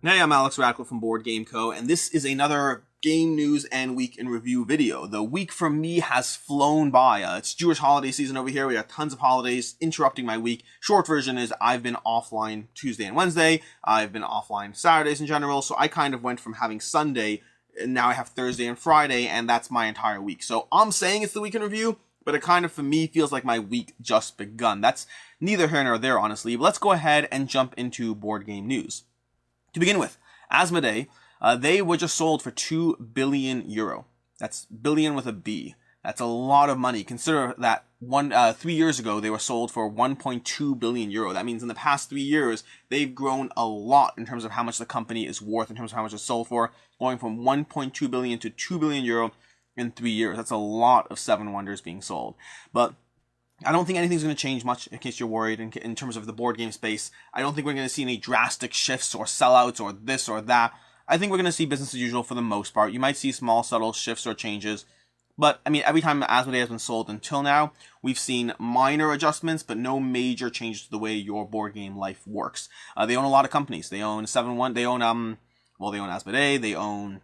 Hey, I'm Alex Radical from BoardGameCo, and this is another game news and week in review video. The week for me has flown by. It's Jewish holiday season over here. We got tons of holidays interrupting my week. Short version is I've been offline Tuesday and Wednesday. I've been offline Saturdays in general, so I kind of went from having Sunday, and now I have Thursday and Friday, and that's my entire week. So I'm saying it's the week in review, but it kind of, for me, feels like my week just begun. That's neither here nor there, honestly. But let's go ahead and jump into board game news. To begin with, Asmodee, they were just sold for €2 billion. That's billion with a B. That's a lot of money. Consider that 3 years ago, they were sold for €1.2 billion. That means in the past 3 years, they've grown a lot in terms of how much the company is worth, in terms of how much it's sold for, going from 1.2 billion to €2 billion in 3 years. That's a lot of Seven Wonders being sold. But I don't think anything's going to change much, in case you're worried, in terms of the board game space. I don't think we're going to see any drastic shifts or sellouts or this or that. I think we're going to see business as usual for the most part. You might see small, subtle shifts or changes. But, I mean, every time Asmodee has been sold until now, we've seen minor adjustments, but no major changes to the way your board game life works. They own a lot of companies. They own they own Asmodee, they own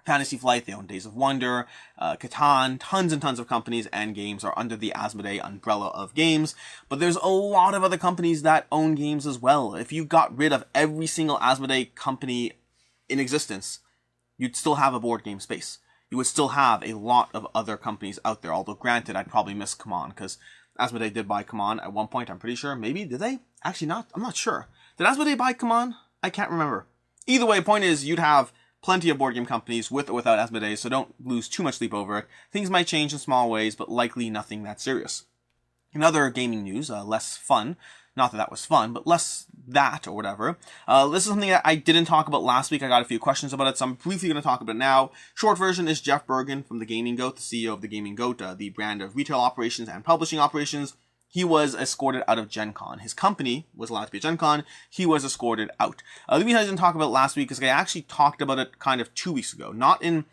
Fantasy Flight, they own Days of Wonder, Catan, tons and tons of companies and games are under the Asmodee umbrella of games, but there's a lot of other companies that own games as well. If you got rid of every single Asmodee company in existence, you'd still have a board game space. You would still have a lot of other companies out there, although granted, I'd probably miss CMON, because Asmodee did buy CMON at one point, I'm pretty sure. Maybe, did they? Actually not, I'm not sure. Did Asmodee buy CMON? I can't remember. Either way, point is, you'd have plenty of board game companies with or without Asmodee, so don't lose too much sleep over it. Things might change in small ways, but likely nothing that serious. In other gaming news, less fun, not that that was fun, but less that or whatever. This is something that I didn't talk about last week. I got a few questions about it, so I'm briefly going to talk about it now. Short version is Jeff Bergen from the Gaming Goat, the CEO of the Gaming Goat, the brand of retail operations and publishing operations. He was escorted out of Gencon. His company was allowed to be at Gencon. He was escorted out. The reason I didn't talk about it last week is I actually talked about it kind of 2 weeks ago. Not in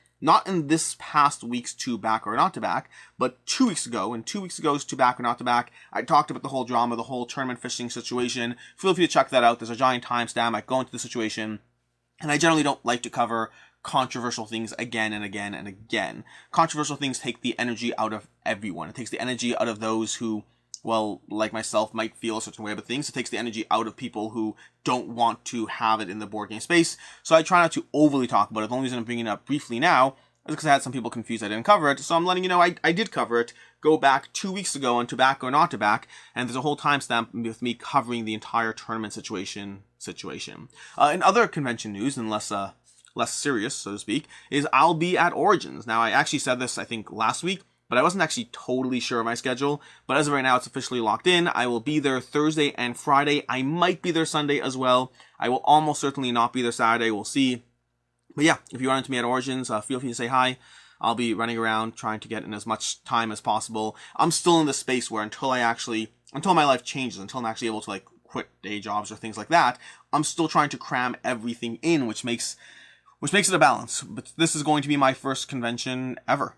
this past week's To Back or Not to Back, but 2 weeks ago. And 2 weeks ago's To Back or Not to Back, I talked about the whole drama, the whole tournament fishing situation. Feel free to check that out. There's a giant timestamp. I go into the situation. And I generally don't like to cover controversial things again and again and again. Controversial things take the energy out of everyone. It takes the energy out of those who, well, like myself, might feel a certain way about things. It takes the energy out of people who don't want to have it in the board game space. So I try not to overly talk about it. The only reason I'm bringing it up briefly now is because I had some people confused I didn't cover it. So I'm letting you know I did cover it. Go back 2 weeks ago on To Back or Not to Back, and there's a whole timestamp with me covering the entire tournament situation. In other convention news, and less serious, so to speak, is I'll be at Origins. Now, I actually said this, I think, last week, but I wasn't actually totally sure of my schedule. But as of right now, it's officially locked in. I will be there Thursday and Friday. I might be there Sunday as well. I will almost certainly not be there Saturday. We'll see. But yeah, if you run into me at Origins, feel free to say hi. I'll be running around trying to get in as much time as possible. I'm still in the space where until my life changes, until I'm actually able to quit day jobs or things like that, I'm still trying to cram everything in, which makes it a balance. But this is going to be my first convention ever.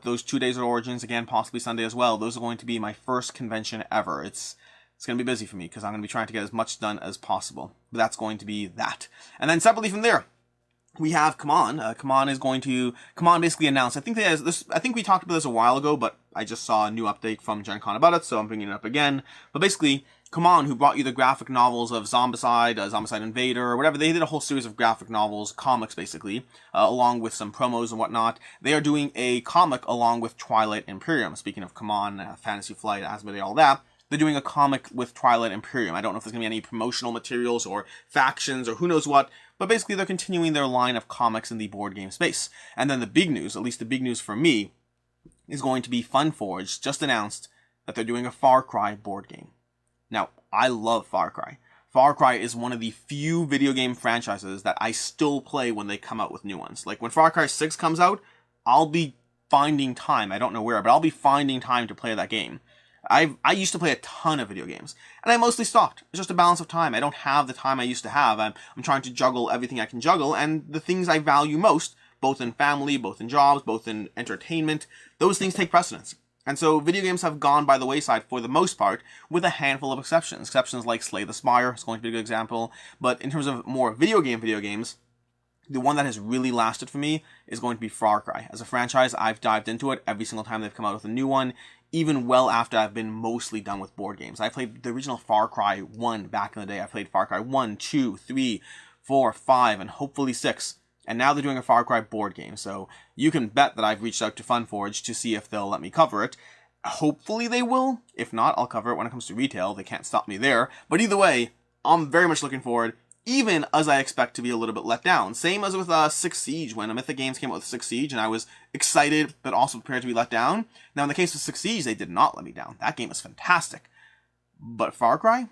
Those 2 days at Origins, again, possibly Sunday as well, those are going to be my first convention ever. It's going to be busy for me because I'm going to be trying to get as much done as possible. But that's going to be that. And then separately from there, we have CMON. CMON basically announced, I think we talked about this a while ago, but I just saw a new update from Gencon about it, so I'm bringing it up again. But basically, CMON, who brought you the graphic novels of Zombicide, Zombicide Invader, or whatever, they did a whole series of graphic novels, comics basically, along with some promos and whatnot. They are doing a comic along with Twilight Imperium. Speaking of CMON, Fantasy Flight, Asmodee, all that, they're doing a comic with Twilight Imperium. I don't know if there's going to be any promotional materials or factions or who knows what, but basically they're continuing their line of comics in the board game space. And then the big news, at least the big news for me, is going to be Funforge just announced that they're doing a Far Cry board game. Now, I love Far Cry. Far Cry is one of the few video game franchises that I still play when they come out with new ones. Like when Far Cry 6 comes out, I'll be finding time, I don't know where, but I'll be finding time to play that game. I used to play a ton of video games, and I mostly stopped. It's just a balance of time. I don't have the time I used to have. I'm trying to juggle everything I can juggle, and the things I value most, both in family, both in jobs, both in entertainment, those things take precedence. And so video games have gone by the wayside for the most part, with a handful of exceptions. Exceptions like Slay the Spire is going to be a good example. But in terms of more video games, the one that has really lasted for me is going to be Far Cry. As a franchise, I've dived into it every single time they've come out with a new one, even well after I've been mostly done with board games. I played the original Far Cry 1 back in the day. I played Far Cry 1, 2, 3, 4, 5, and hopefully 6. And now they're doing a Far Cry board game, so you can bet that I've reached out to Funforge to see if they'll let me cover it. Hopefully they will. If not, I'll cover it when it comes to retail. They can't stop me there. But either way, I'm very much looking forward, even as I expect to be a little bit let down. Same as with Six Siege, when Mythic Games came out with Six Siege, and I was excited, but also prepared to be let down. Now, in the case of Six Siege, they did not let me down. That game is fantastic. But Far Cry?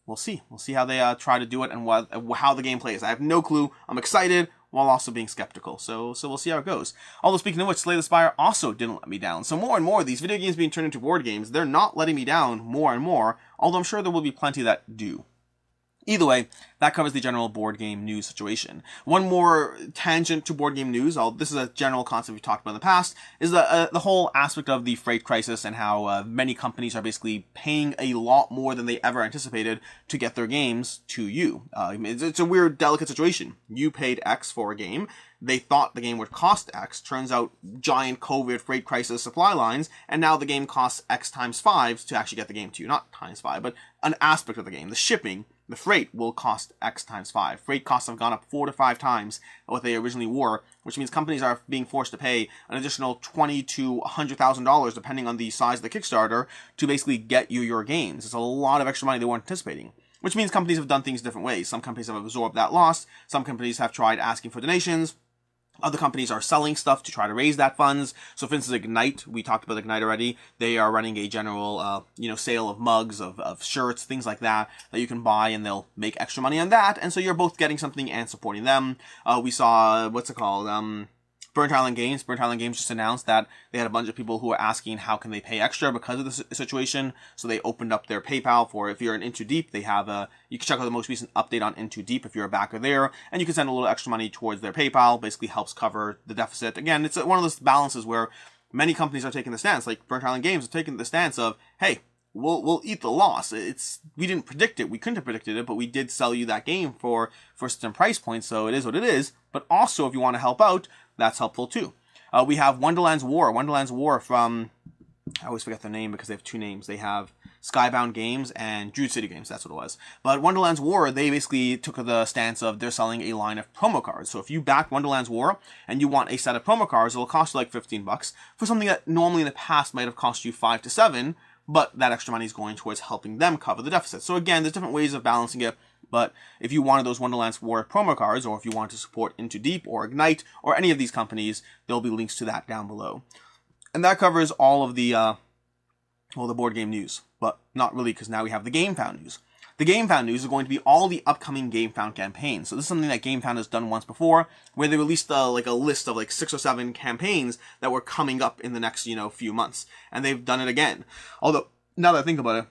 We'll see. We'll see how they try to do it and how the game plays. I have no clue. I'm excited, while also being skeptical. So we'll see how it goes. Although, speaking of which, Slay the Spire also didn't let me down. So more and more, these video games being turned into board games, they're not letting me down more and more, although I'm sure there will be plenty that do. Either way, that covers the general board game news situation. One more tangent to board game news, this is a general concept we've talked about in the past, is the whole aspect of the freight crisis and how many companies are basically paying a lot more than they ever anticipated to get their games to you. It's a weird, delicate situation. You paid X for a game. They thought the game would cost X. Turns out, giant COVID freight crisis supply lines, and now the game costs X times 5 to actually get the game to you. Not times 5, but an aspect of the game. The shipping, the freight will cost X times 5. Freight costs have gone up 4 to 5 times what they originally were, which means companies are being forced to pay an additional $20,000 to $100,000, depending on the size of the Kickstarter, to basically get you your games. It's a lot of extra money they weren't anticipating. Which means companies have done things different ways. Some companies have absorbed that loss. Some companies have tried asking for donations. Other companies are selling stuff to try to raise that funds. So, for instance, Ignite, we talked about Ignite already. They are running a general, sale of mugs, of shirts, things like that you can buy, and they'll make extra money on that. And so you're both getting something and supporting them. We saw, Burnt Island Games. Burnt Island Games just announced that they had a bunch of people who were asking how can they pay extra because of the situation. So they opened up their PayPal for, if you're in Into Deep, they have you can check out the most recent update on Into Deep if you're a backer there, and you can send a little extra money towards their PayPal. Basically helps cover the deficit. Again, it's one of those balances where many companies are taking the stance, like Burnt Island Games are taking the stance of, hey, we'll eat the loss. We didn't predict it. We couldn't have predicted it, but we did sell you that game for certain price points, so it is what it is. But also, if you want to help out, that's helpful too. We have Wonderland's War. Wonderland's War from, I always forget their name because they have two names. They have Skybound Games and Druid City Games. That's what it was. But Wonderland's War, they basically took the stance of they're selling a line of promo cards. So if you back Wonderland's War and you want a set of promo cards, it'll cost you like $15 for something that normally in the past might have cost you $5 to $7. But that extra money is going towards helping them cover the deficit. So again, there's different ways of balancing it. But if you wanted those Wonderland's War promo cards, or if you want to support Into Deep or Ignite or any of these companies, there'll be links to that down below. And that covers all of the board game news. But not really, because now we have the Gamefound news. The Gamefound news is going to be all the upcoming Gamefound campaigns. So this is something that Gamefound has done once before, where they released a list of 6 or 7 campaigns that were coming up in the next few months, and they've done it again. Although now that I think about it,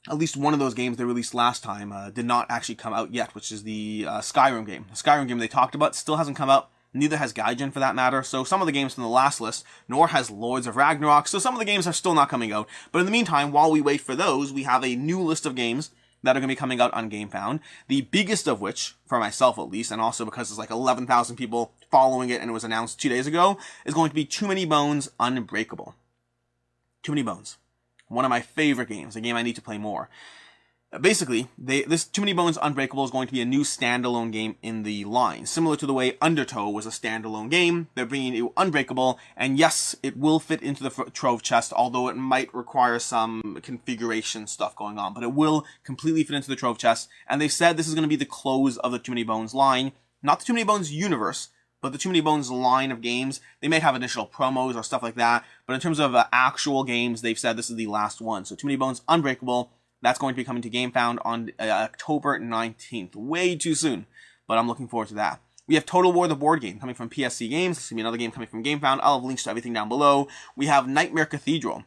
at least one of those games they released last time did not actually come out yet, which is the Skyrim game. The Skyrim game they talked about still hasn't come out. Neither has Gaijin for that matter. So some of the games from the last list, nor has Lords of Ragnarok. So some of the games are still not coming out. But in the meantime, while we wait for those, we have a new list of games that are going to be coming out on Gamefound. The biggest of which, for myself at least, and also because there's 11,000 people following it and it was announced 2 days ago, is going to be Too Many Bones Unbreakable. Too Many Bones. One of my favorite games, a game I need to play more. Basically, this Too Many Bones Unbreakable is going to be a new standalone game in the line. Similar to the way Undertow was a standalone game, they're bringing you Unbreakable, and yes, it will fit into the Trove chest, although it might require some configuration stuff going on, but it will completely fit into the Trove chest, and they said this is going to be the close of the Too Many Bones line. Not the Too Many Bones universe, but the Too Many Bones line of games. They may have additional promos or stuff like that, but in terms of actual games, they've said this is the last one. So Too Many Bones Unbreakable, that's going to be coming to Gamefound on October 19th. Way too soon, but I'm looking forward to that. We have Total War the board game coming from PSC Games. This is going to be another game coming from Gamefound. I'll have links to everything down below. We have Nightmare Cathedral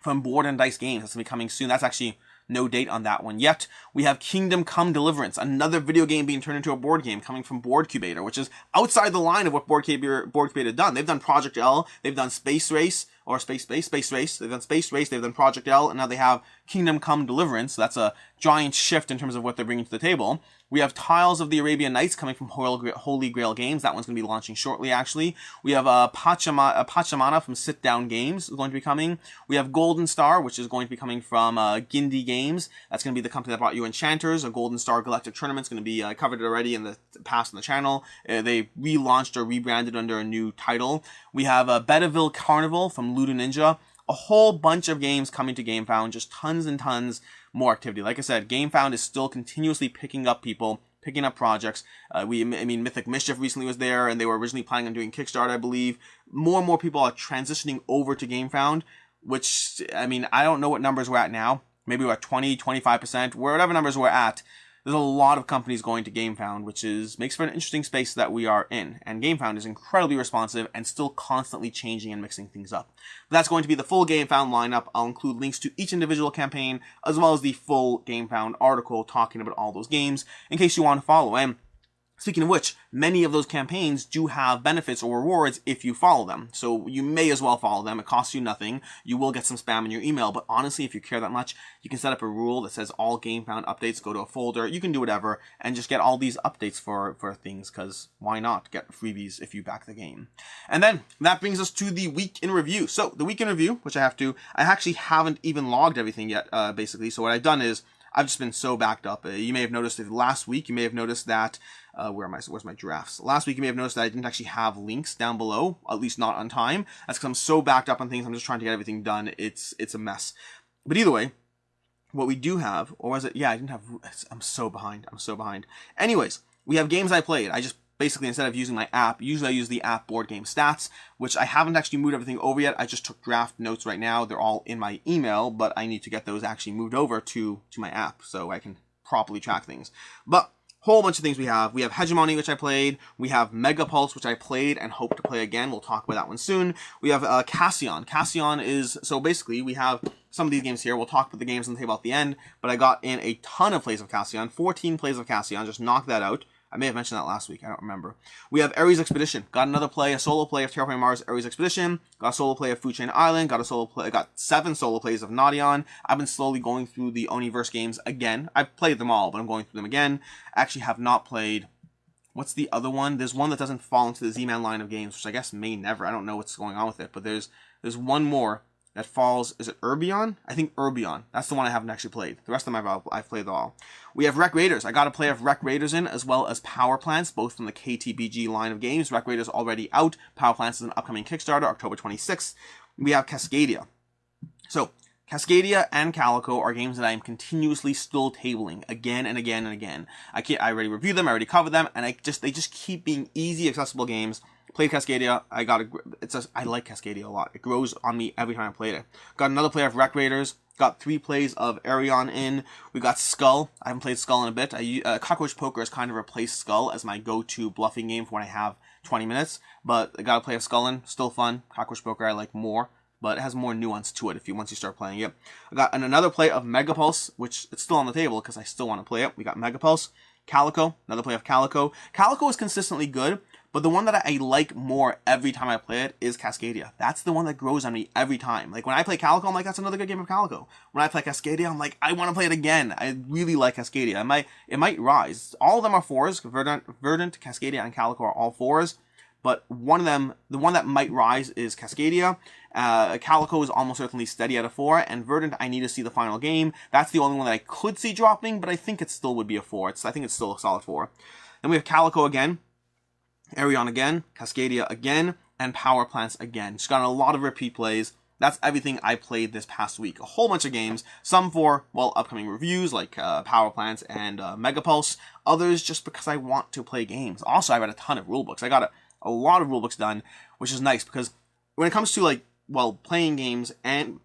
from Board and Dice Games. That's going to be coming soon. That's actually no date on that one yet. We have Kingdom Come Deliverance, another video game being turned into a board game coming from Boardcubator, which is outside the line of what Boardcubator done. They've done Project L, they've done Space Race, or Space Race. They've done Space Race, they've done Project L, and now they have Kingdom Come Deliverance. So that's a giant shift in terms of what they're bringing to the table. We have Tiles of the Arabian Nights coming from Holy Grail Games. That one's going to be launching shortly, actually. We have Pachamama from Sit Down Games is going to be coming. We have Goldenstar, which is going to be coming from Gindi Games. That's going to be the company that brought you Enchanters. A Goldenstar Galactic tournament's going to be covered already in the past on the channel. They relaunched or rebranded under a new title. We have Bedeville Carnival from Ludo Ninja. A whole bunch of games coming to Gamefound, just tons and tons more activity. Like I said, Gamefound is still continuously picking up people, picking up projects. Mythic Mischief recently was there, and they were originally planning on doing Kickstarter, I believe. More and more people are transitioning over to Gamefound, which, I don't know what numbers we're at now. Maybe we're at 20, 25%, whatever numbers we're at. There's a lot of companies going to Gamefound, which makes for an interesting space that we are in. And Gamefound is incredibly responsive and still constantly changing and mixing things up. But that's going to be the full Gamefound lineup. I'll include links to each individual campaign, as well as the full Gamefound article talking about all those games, in case you want to follow. And speaking of which, many of those campaigns do have benefits or rewards if you follow them. So you may as well follow them. It costs you nothing. You will get some spam in your email, but honestly, if you care that much, you can set up a rule that says all Gamefound updates go to a folder. You can do whatever and just get all these updates for things, because why not get freebies if you back the game? And then that brings us to the week in review. So the week in review, which I actually haven't even logged everything yet, basically. So what I've done is I've just been so backed up. You may have noticed that last week, you may have noticed that where's my drafts? Last week, you may have noticed that I didn't actually have links down below, at least not on time. That's because I'm so backed up on things. I'm just trying to get everything done. It's a mess. But either way, what we do have, or was it? Yeah, I didn't have. I'm so behind. Anyways, we have games I played. I just basically, instead of using my app, usually I use the app Board Game Stats, which I haven't actually moved everything over yet. I just took draft notes right now. They're all in my email, but I need to get those actually moved over to my app so I can properly track things. But whole bunch of things we have. We have Hegemony, which I played. We have Mega Pulse, which I played and hope to play again. We'll talk about that one soon. We have Cassion. Cassion is, so basically we have some of these games here. We'll talk about the games on the table at the end, but I got in a ton of plays of Cassion, 14 plays of Cassion, just knocked that out. I may have mentioned that last week. I don't remember. We have Ares Expedition. Got another play, a solo play of Terraforming Mars, Ares Expedition. Got a solo play of Food Chain Island. Got 7 solo plays of Nadion. I've been slowly going through the Oniverse games again. I've played them all, but I'm going through them again. I actually have not played. What's the other one? There's one that doesn't fall into the Z-Man line of games, which I guess may never. I don't know what's going on with it, but there's one more that falls. Is it Arabian? I think Arabian. That's the one I haven't actually played. The rest of them I've played all. We have Wreck Raiders. I got a play of Wreck Raiders in, as well as Power Plants, both from the KTBG line of games. Wreck Raiders already out. Power Plants is an upcoming Kickstarter, October 26th. We have Cascadia. So Cascadia and Calico are games that I am continuously still tabling again and again and again. I already reviewed them, I already covered them, and they just keep being easy, accessible games. Played Cascadia. I like Cascadia a lot. It grows on me every time I played it. Got another play of Wreck Raiders. Got 3 plays of Arabian in. We got Skull. I haven't played Skull in a bit. Cockroach Poker has kind of replaced Skull as my go-to bluffing game for when I have 20 minutes. But I got a play of Skull in. Still fun. Cockroach Poker I like more, but it has more nuance to it once you start playing it. I got another play of Mega Pulse, which it's still on the table because I still want to play it. We got Mega Pulse. Calico. Another play of Calico. Calico is consistently good. But the one that I like more every time I play it is Cascadia. That's the one that grows on me every time. Like when I play Calico, I'm like, that's another good game of Calico. When I play Cascadia, I'm like, I want to play it again. I really like Cascadia. It might rise. All of them are 4s. Verdant, Cascadia, and Calico are all 4s. But one of them, the one that might rise is Cascadia. Calico is almost certainly steady at a 4. And Verdant, I need to see the final game. That's the only one that I could see dropping, but I think it still would be a 4. I think it's still a solid 4. Then we have Calico again. Arion again, Cascadia again, and Power Plants again. Just got a lot of repeat plays. That's everything I played this past week. A whole bunch of games. Some for, well, upcoming reviews like Power Plants and Mega Pulse. Others just because I want to play games. Also, I read a ton of rulebooks. I got a lot of rulebooks done, which is nice because when it comes to playing games, and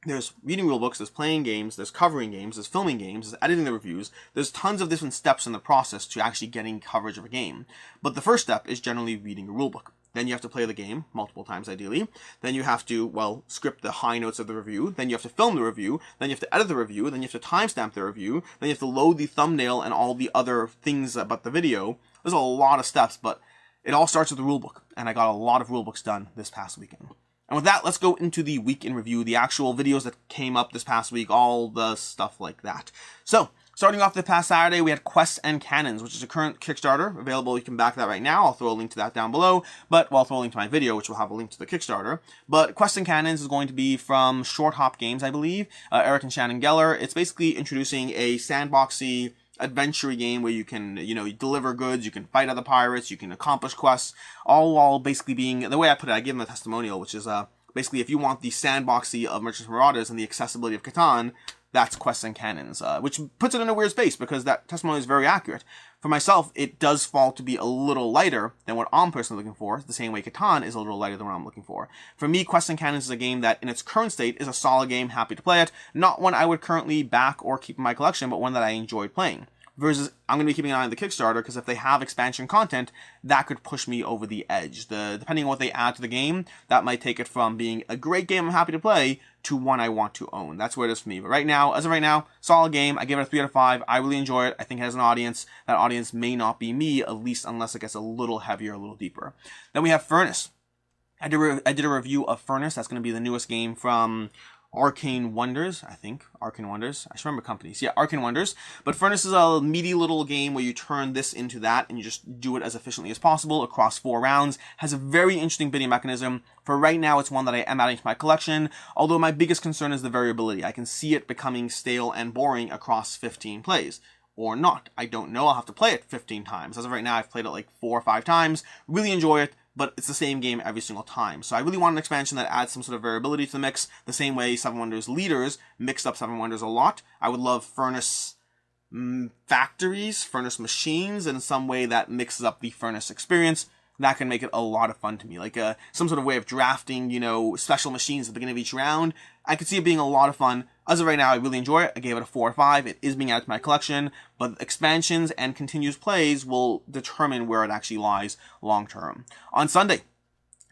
there's reading rulebooks, there's playing games, there's covering games, there's filming games, there's editing the reviews. There's tons of different steps in the process to actually getting coverage of a game. But the first step is generally reading a rulebook. Then you have to play the game multiple times ideally. Then you have to, script the high notes of the review. Then you have to film the review. Then you have to edit the review. Then you have to timestamp the review. Then you have to load the thumbnail and all the other things about the video. There's a lot of steps, but it all starts with the rulebook. And I got a lot of rulebooks done this past weekend. And with that, let's go into the week in review, the actual videos that came up this past week, all the stuff like that. So, starting off this past Saturday, we had Quests and Cannons, which is a current Kickstarter available. You can back that right now. I'll throw a link to that down below, but I'll throw a link to my video, which will have a link to the Kickstarter. But Quests and Cannons is going to be from Short Hop Games, I believe, Eric and Shannon Geller. It's basically introducing a sandboxy adventure game where you can, you deliver goods, you can fight other pirates, you can accomplish quests, all while basically being, the way I put it, I give them a testimonial, which is basically if you want the sandboxy of Merchants and Marauders and the accessibility of Catan, that's Quests and Cannons, which puts it in a weird space because that testimonial is very accurate. For myself, it does fall to be a little lighter than what I'm personally looking for, the same way Catan is a little lighter than what I'm looking for. For me, Quests and Cannons is a game that, in its current state, is a solid game, happy to play it, not one I would currently back or keep in my collection, but one that I enjoyed playing. Versus, I'm going to be keeping an eye on the Kickstarter, because if they have expansion content, that could push me over the edge. Depending on what they add to the game, that might take it from being a great game I'm happy to play, to one I want to own. That's where it is for me. But right now, as of right now, solid game. I give it a 3 out of 5. I really enjoy it. I think it has an audience. That audience may not be me, at least unless it gets a little heavier, a little deeper. Then we have Furnace. I did a review of Furnace. That's going to be the newest game from Arcane Wonders, I think. Arcane Wonders. I should remember companies. Yeah, Arcane Wonders. But Furnace is a meaty little game where you turn this into that and you just do it as efficiently as possible across 4 rounds. Has a very interesting bidding mechanism. For right now, it's one that I am adding to my collection, although my biggest concern is the variability. I can see it becoming stale and boring across 15 plays. Or not. I don't know. I'll have to play it 15 times. As of right now, I've played it like 4 or 5 times. Really enjoy it, but it's the same game every single time. So I really want an expansion that adds some sort of variability to the mix, the same way Seven Wonders Leaders mixed up Seven Wonders a lot. I would love Furnace factories, Furnace machines, in some way that mixes up the Furnace experience. That can make it a lot of fun to me. Like some sort of way of drafting, special machines at the beginning of each round. I could see it being a lot of fun. As of right now, I really enjoy it. I gave it a 4 or 5. It is being added to my collection, but expansions and continuous plays will determine where it actually lies long term. On Sunday,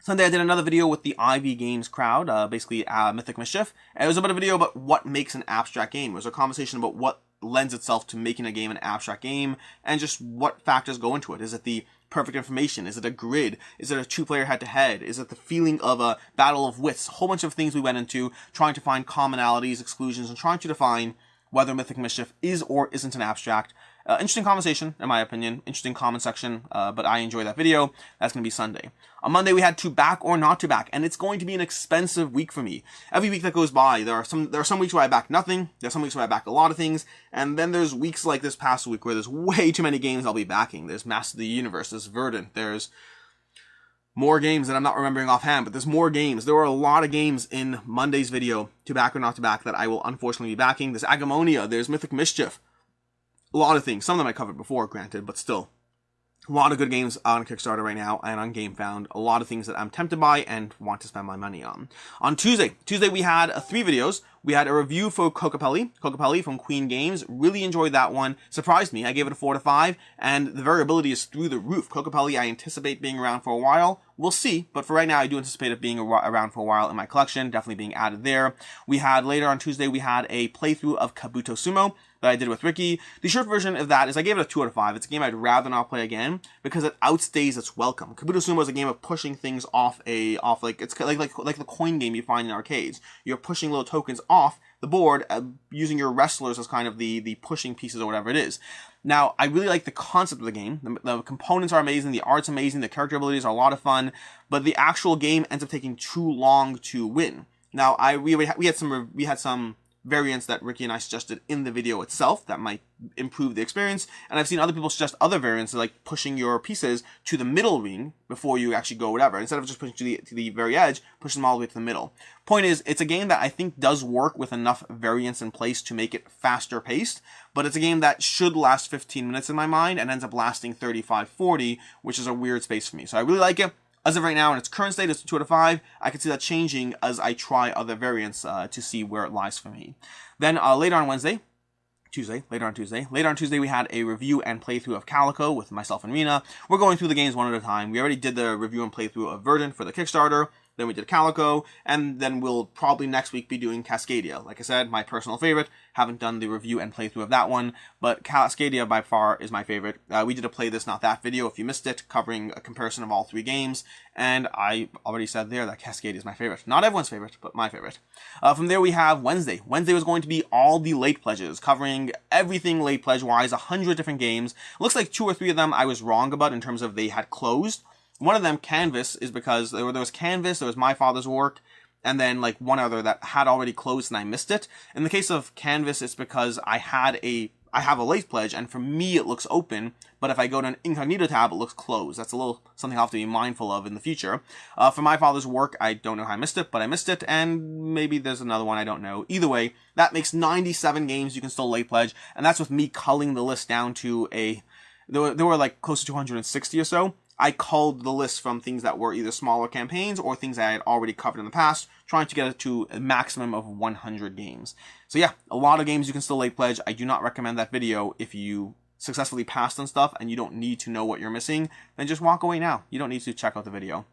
I did another video with the Ivy Games crowd, basically Mythic Mischief. And it was about a video about what makes an abstract game. It was a conversation about what lends itself to making a game an abstract game, and just what factors go into it. Is it the perfect information? Is it a grid? Is it a 2-player head-to-head? Is it the feeling of a battle of wits? A whole bunch of things we went into, trying to find commonalities, exclusions, and trying to define whether Mythic Mischief is or isn't an abstract. Interesting conversation, in my opinion. Interesting comment section, but I enjoyed that video. That's going to be Sunday. On Monday, we had to back or not to back, and it's going to be an expensive week for me. Every week that goes by, there are some weeks where I back nothing, there's some weeks where I back a lot of things, and then there's weeks like this past week where there's way too many games I'll be backing. There's Master of the Universe, there's Verdant, there's more games that I'm not remembering offhand, but there's more games. There were a lot of games in Monday's video, to back or not to back, that I will unfortunately be backing. There's Agamonia, there's Mythic Mischief. A lot of things. Some of them I covered before, granted, but still. A lot of good games on Kickstarter right now and on Gamefound. A lot of things that I'm tempted by and want to spend my money on. On Tuesday we had 3 videos. We had a review for Kokopelli from Queen Games. Really enjoyed that one. Surprised me. I gave it a 4 to 5, and the variability is through the roof. Kokopelli, I anticipate being around for a while. We'll see, but for right now, I do anticipate it being around for a while in my collection. Definitely being added there. We had, later on Tuesday, we had a playthrough of Kabuto Sumo that I did with Ricky. The short version of that is I gave it a 2 out of 5. It's a game I'd rather not play again because it outstays its welcome. Kabuto Sumo is a game of pushing things off like the coin game you find in arcades. You're pushing little tokens off the board using your wrestlers as kind of the pushing pieces or whatever it is. Now, I really like the concept of the game. The components are amazing, the art's amazing, the character abilities are a lot of fun, but the actual game ends up taking too long to win. Now, we had some variants that Ricky and I suggested in the video itself that might improve the experience, and I've seen other people suggest other variants, like pushing your pieces to the middle ring before you actually go whatever. Instead of just pushing to the very edge, push them all the way to the middle. Point is, it's a game that I think does work with enough variants in place to make it faster paced, but it's a game that should last 15 minutes in my mind and ends up lasting 35-40, which is a weird space for me. So I really like it. As of right now, in its current state, it's a 2 out of 5. I can see that changing as I try other variants to see where it lies for me. Then later on Tuesday, we had a review and playthrough of Calico with myself and Rena. We're going through the games one at a time. We already did the review and playthrough of Verdant for the Kickstarter. then we did Calico, and then we'll probably next week be doing Cascadia. Like I said, my personal favorite. Haven't done the review and playthrough of that one, but Cascadia by far is my favorite. We did a Play This Not That video, if you missed it, covering a comparison of all 3 games, and I already said there that Cascadia is my favorite. Not everyone's favorite, but my favorite. From there we have Wednesday. Wednesday was going to be all the late pledges, covering everything late pledge-wise, 100 different games. It looks like 2 or 3 of them I was wrong about in terms of they had closed. One of them, Canvas, is because there was Canvas, there was My Father's Work, and then like one other that had already closed and I missed it. In the case of Canvas, it's because I have a late pledge, and for me it looks open, but if I go to an incognito tab, it looks closed. That's a little something I'll have to be mindful of in the future. For My Father's Work, I don't know how I missed it, but I missed it, and maybe there's another one I don't know. Either way, that makes 97 games you can still late pledge, and that's with me culling the list down to there were like close to 260 or so. I culled the list from things that were either smaller campaigns or things I had already covered in the past, trying to get it to a maximum of 100 games. So yeah, a lot of games you can still late pledge. I do not recommend that video if you successfully passed on stuff and you don't need to know what you're missing. Then just walk away now. You don't need to check out the video.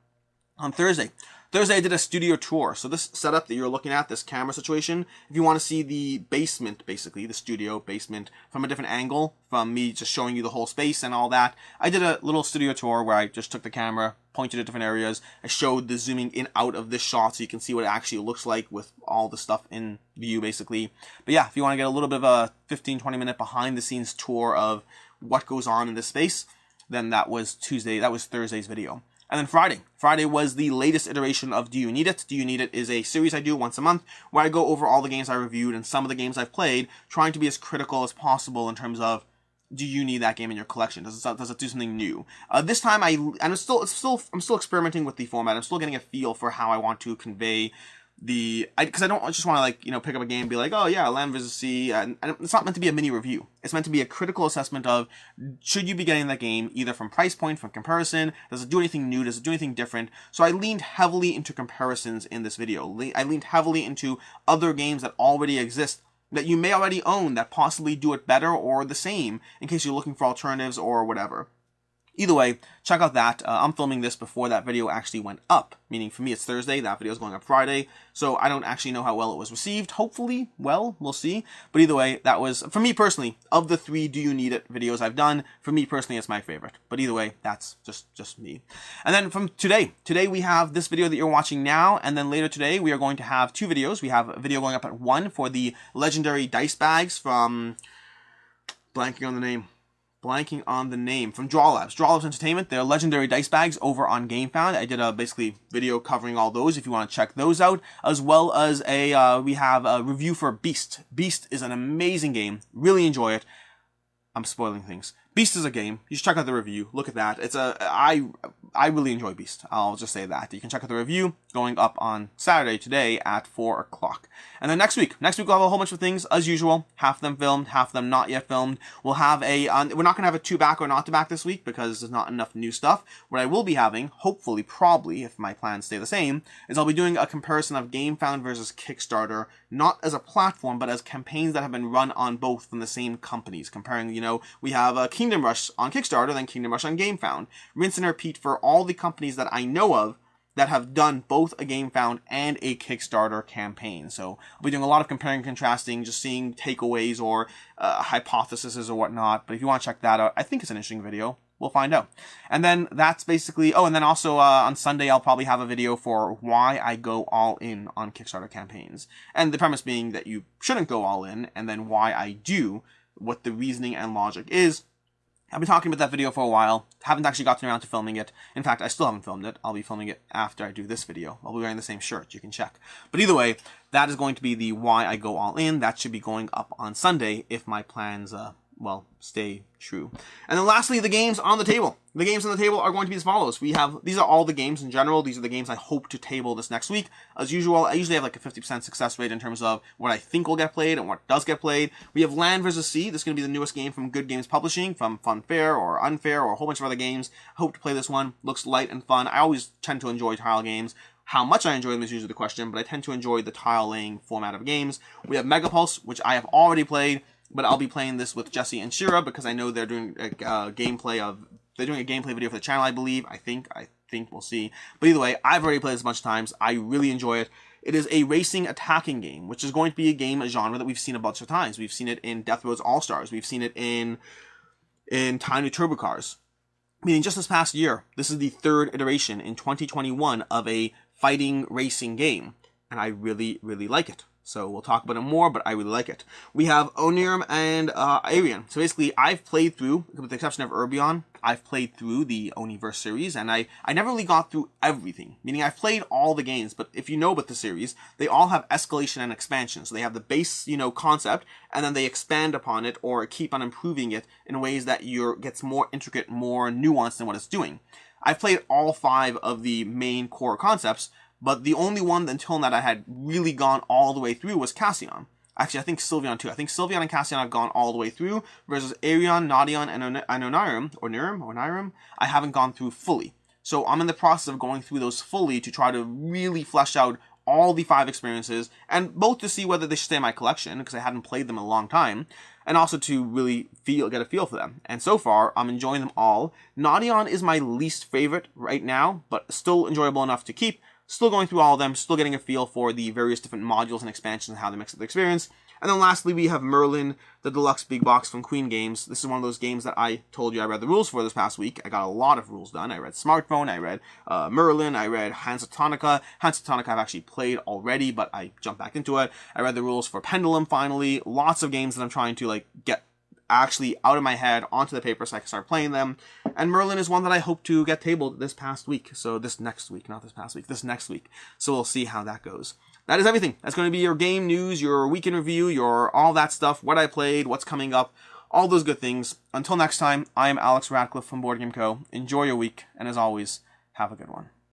On Thursday I did a studio tour. So this setup that you're looking at, this camera situation, if you want to see the basement, basically, the studio basement from a different angle, from me just showing you the whole space and all that, I did a little studio tour where I just took the camera, pointed at different areas, I showed the zooming in out of this shot so you can see what it actually looks like with all the stuff in view, basically. But yeah, if you want to get a little bit of a 15-20 minute behind the scenes tour of what goes on in this space, then that was Thursday's video. And then Friday was the latest iteration of Do You Need It? Do You Need It is a series I do once a month where I go over all the games I reviewed and some of the games I've played, trying to be as critical as possible in terms of, do you need that game in your collection? Does it do something new? This time I'm still experimenting with the format. I'm still getting a feel for how I want to convey because I don't just want to pick up a game and be like, oh yeah, Land vs. Sea, and it's not meant to be a mini review. It's meant to be a critical assessment of, should you be getting that game either from price point, from comparison, does it do anything new, does it do anything different? So I leaned heavily into comparisons in this video. I leaned heavily into other games that already exist that you may already own that possibly do it better or the same in case you're looking for alternatives or whatever. Either way, check out that. I'm filming this before that video actually went up, meaning for me it's Thursday, that video is going up Friday, so I don't actually know how well it was received. Hopefully, well, we'll see. But either way, that was, for me personally, of the 3 Do You Need It videos I've done, for me personally, it's my favorite. But either way, that's just me. And then from today we have this video that you're watching now, and then later today we are going to have 2 videos. We have a video going up at 1 for the legendary dice bags from, blanking on the name, from Draw Labs Entertainment. They're legendary dice bags over on Gamefound. I did a basically video covering all those if you want to check those out, as well as we have a review for Beast. Beast is an amazing game. Really enjoy it. I'm spoiling things. Beast is a game. You should check out the review. Look at that. I really enjoy Beast. I'll just say that. You can check out the review going up on Saturday today at 4 o'clock. And then next week we'll have a whole bunch of things as usual. Half of them filmed, half of them not yet filmed. We'll have we're not going to have a 2 back or not to back this week because there's not enough new stuff. What I will be having, hopefully, probably, if my plans stay the same, is I'll be doing a comparison of Gamefound versus Kickstarter, not as a platform, but as campaigns that have been run on both from the same companies. Comparing, we have Kingdom Rush on Kickstarter, then Kingdom Rush on Gamefound. Rinse and repeat for all the companies that I know of that have done both a Gamefound and a Kickstarter campaign. So I'll be doing a lot of comparing and contrasting, just seeing takeaways or hypotheses or whatnot. But if you want to check that out, I think it's an interesting video. We'll find out. And then that's basically, and then also on Sunday I'll probably have a video for why I go all in on Kickstarter campaigns. And the premise being that you shouldn't go all in, and then why I do, what the reasoning and logic is. I've been talking about that video for a while. Haven't actually gotten around to filming it. In fact, I still haven't filmed it. I'll be filming it after I do this video. I'll be wearing the same shirt. You can check. But either way, that is going to be the why I go all in. That should be going up on Sunday if my plans, stay true. And then lastly, the games on the table. The games on the table are going to be as follows. These are all the games in general. These are the games I hope to table this next week. As usual, I usually have like a 50% success rate in terms of what I think will get played and what does get played. We have Land vs. Sea. This is going to be the newest game from Good Games Publishing, from Funfair or Unfair or a whole bunch of other games. I hope to play this one. Looks light and fun. I always tend to enjoy tile games. How much I enjoy them is usually the question, but I tend to enjoy the tile-laying format of games. We have Megapulse, which I have already played, but I'll be playing this with Jesse and Shira because I know they're doing a gameplay of They're doing a gameplay video for the channel, I believe. I think we'll see. But either way, I've already played this a bunch of times. I really enjoy it. It is a racing attacking game, which is going to be a genre that we've seen a bunch of times. We've seen it in Death Road's All-Stars. We've seen it in Tiny Turbo Cars. Meaning just this past year, this is the third iteration in 2021 of a fighting racing game. And I really, really like it. So we'll talk about it more, but I really like it. We have Ummm and Arabian. So basically, I've played through, with the exception of Arabian, I've played through the Oniverse series, and I never really got through everything. Meaning I've played all the games, but if you know about the series, they all have escalation and expansion. So they have the base, concept, and then they expand upon it or keep on improving it in ways that gets more intricate, more nuanced than what it's doing. I've played all 5 of the main core concepts, but the only one until that I had really gone all the way through was Cassian. Actually, I think Sylveon too. I think Sylveon and Cassian I've gone all the way through, versus Arion, Nadion, and Onirim, I haven't gone through fully. So I'm in the process of going through those fully to try to really flesh out all the 5 experiences, and both to see whether they should stay in my collection, because I hadn't played them in a long time, and also to really get a feel for them. And so far, I'm enjoying them all. Nadion is my least favorite right now, but still enjoyable enough to keep. Still going through all of them, still getting a feel for the various different modules and expansions and how they mix up the experience. And then lastly, we have Merlin, the deluxe big box from Queen Games. This is one of those games that I told you I read the rules for this past week. I got a lot of rules done. I read Smartphone, I read Merlin, I read Hands of Tonica. Hands of Tonica I've actually played already, but I jumped back into it. I read the rules for Pendulum finally. Lots of games that I'm trying to get actually out of my head onto the paper so I can start playing them. And Merlin is one that I hope to get tabled this past week. So this next week, not this past week, this next week. So we'll see how that goes. That is everything. That's going to be your game news, your week in review, your all that stuff, what I played, what's coming up, all those good things. Until next time, I am Alex Radcliffe from BoardGameCo. Enjoy your week, and as always, have a good one.